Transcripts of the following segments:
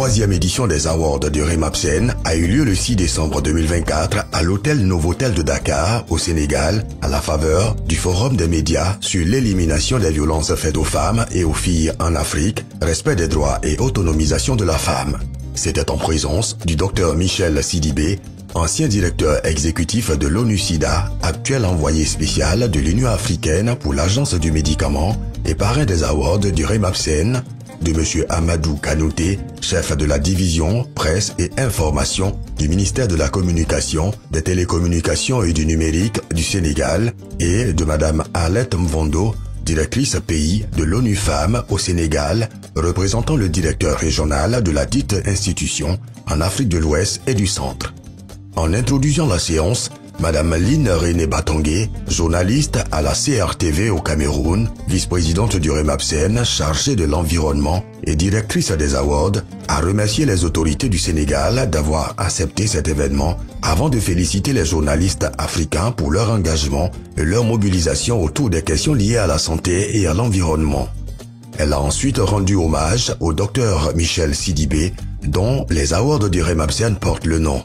troisième édition des Awards du Remapsen a eu lieu le 6 décembre 2024 à l'hôtel Novotel de Dakar, au Sénégal, à la faveur du Forum des médias sur l'élimination des violences faites aux femmes et aux filles en Afrique, respect des droits et autonomisation de la femme. C'était en présence du Dr Michel Sidibé, ancien directeur exécutif de l'ONU-SIDA, actuel envoyé spécial de l'Union africaine pour l'Agence du médicament et parrain des Awards du Remapsen, de M. Amadou Kanouté, chef de la division presse et information du ministère de la Communication, des Télécommunications et du Numérique du Sénégal, et de Mme Arlette Mvondo, directrice pays de l'ONU Femmes au Sénégal, représentant le directeur régional de la dite institution en Afrique de l'Ouest et du Centre. En introduisant la séance, Madame Line René Batangé, journaliste à la CRTV au Cameroun, vice-présidente du Remapsen chargée de l'environnement et directrice des Awards, a remercié les autorités du Sénégal d'avoir accepté cet événement avant de féliciter les journalistes africains pour leur engagement et leur mobilisation autour des questions liées à la santé et à l'environnement. Elle a ensuite rendu hommage au Dr Michel Sidibé, dont les Awards du Remapsen portent le nom.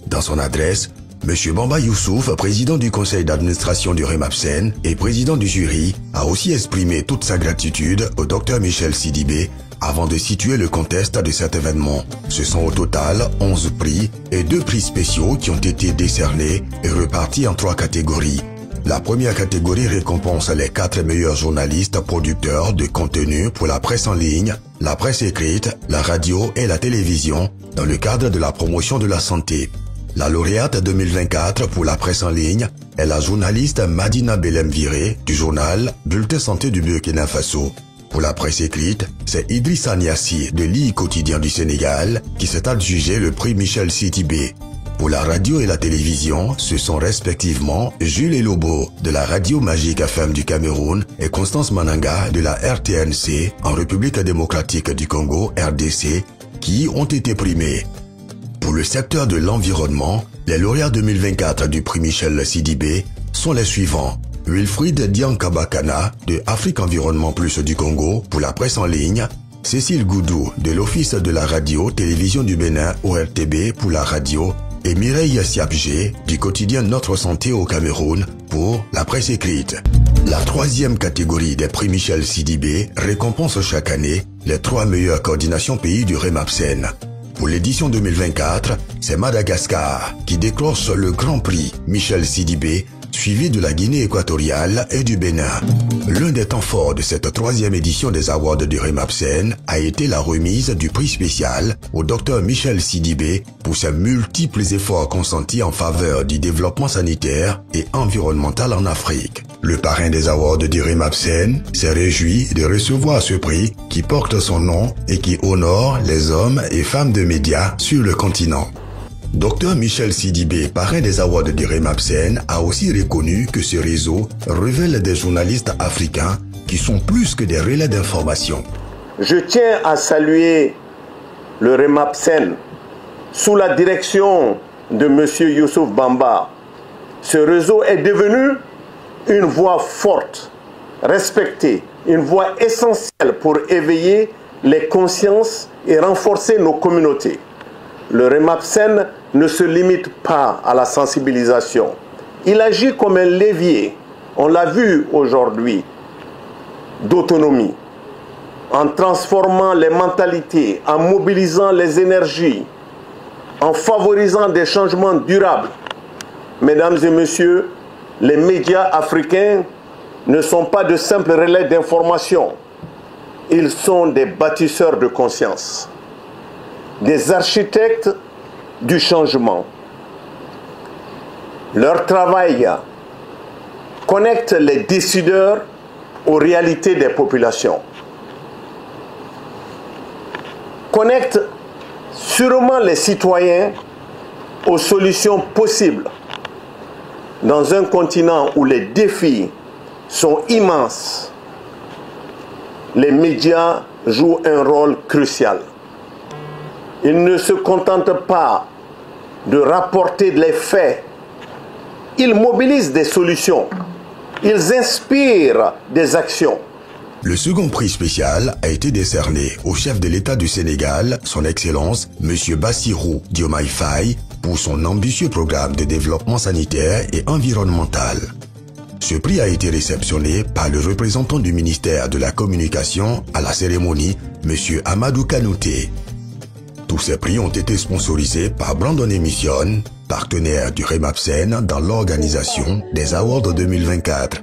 Dans son adresse, M. Bamba Youssouf, président du conseil d'administration du Remapsen et président du jury, a aussi exprimé toute sa gratitude au Dr Michel Sidibé avant de situer le contexte de cet événement. Ce sont au total 11 prix et 2 prix spéciaux qui ont été décernés et repartis en 3 catégories. La première catégorie récompense les 4 meilleurs journalistes producteurs de contenu pour la presse en ligne, la presse écrite, la radio et la télévision dans le cadre de la promotion de la santé. La lauréate 2024 pour la presse en ligne est la journaliste Madina Belem Viré du journal Bulletin Santé du Burkina Faso. Pour la presse écrite, c'est Idrissa Niassi de l'I Quotidien du Sénégal qui s'est adjugé le prix Michel Sidibé. Pour la radio et la télévision, ce sont respectivement Jules Elobo de la radio Magique FM du Cameroun et Constance Mananga de la RTNC en République démocratique du Congo RDC qui ont été primés. Pour le secteur de l'environnement, les lauréats 2024 du prix Michel Sidibé sont les suivants. Wilfried Diankabakana de Afrique Environnement Plus du Congo pour la presse en ligne, Cécile Goudou de l'Office de la radio-télévision du Bénin ORTB pour la radio et Mireille Siapgé du quotidien Notre Santé au Cameroun pour la presse écrite. La troisième catégorie des prix Michel Sidibé récompense chaque année les 3 meilleures coordinations pays du Remapsen. Pour l'édition 2024, c'est Madagascar qui décroche le Grand Prix Michel Sidibé, suivi de la Guinée équatoriale et du Bénin. L'un des temps forts de cette 3e édition des Awards du Remapsen a été la remise du prix spécial au Dr Michel Sidibé pour ses multiples efforts consentis en faveur du développement sanitaire et environnemental en Afrique. Le parrain des Awards du Remapsen s'est réjoui de recevoir ce prix qui porte son nom et qui honore les hommes et femmes de médias sur le continent. Dr Michel Sidibé, parrain des Awards du Remapsen, a aussi reconnu que ce réseau révèle des journalistes africains qui sont plus que des relais d'information. Je tiens à saluer le Remapsen sous la direction de M. Youssouf Bamba. Ce réseau est devenu une voix forte, respectée, une voix essentielle pour éveiller les consciences et renforcer nos communautés. Le Remapsen ne se limite pas à la sensibilisation. Il agit comme un levier, on l'a vu aujourd'hui, d'autonomie, en transformant les mentalités, en mobilisant les énergies, en favorisant des changements durables. Mesdames et messieurs, les médias africains ne sont pas de simples relais d'information. Ils sont des bâtisseurs de conscience, des architectes du changement. Leur travail connecte les décideurs aux réalités des populations, connecte sûrement les citoyens aux solutions possibles dans un continent où les défis sont immenses. Les médias jouent un rôle crucial. Ils ne se contentent pas de rapporter les faits. Ils mobilisent des solutions. Ils inspirent des actions. Le second prix spécial a été décerné au chef de l'État du Sénégal, son Excellence, M. Bassirou Diomaye Faye, pour son ambitieux programme de développement sanitaire et environnemental. Ce prix a été réceptionné par le représentant du ministère de la Communication à la cérémonie, M. Amadou Kanouté. Tous ces prix ont été sponsorisés par Brandon Emission, partenaire du Remapsen dans l'organisation des Awards 2024.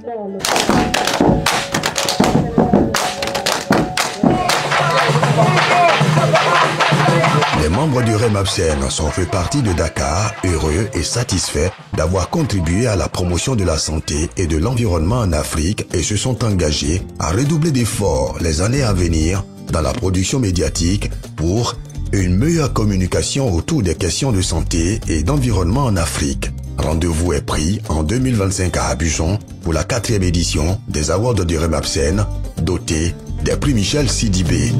Les membres du Remapsen sont repartis de Dakar, heureux et satisfaits d'avoir contribué à la promotion de la santé et de l'environnement en Afrique et se sont engagés à redoubler d'efforts les années à venir dans la production médiatique pour une meilleure communication autour des questions de santé et d'environnement en Afrique. Rendez-vous est pris en 2025 à Abidjan pour la 4e édition des Awards du Remapsen, dotés des prix Michel Sidibé.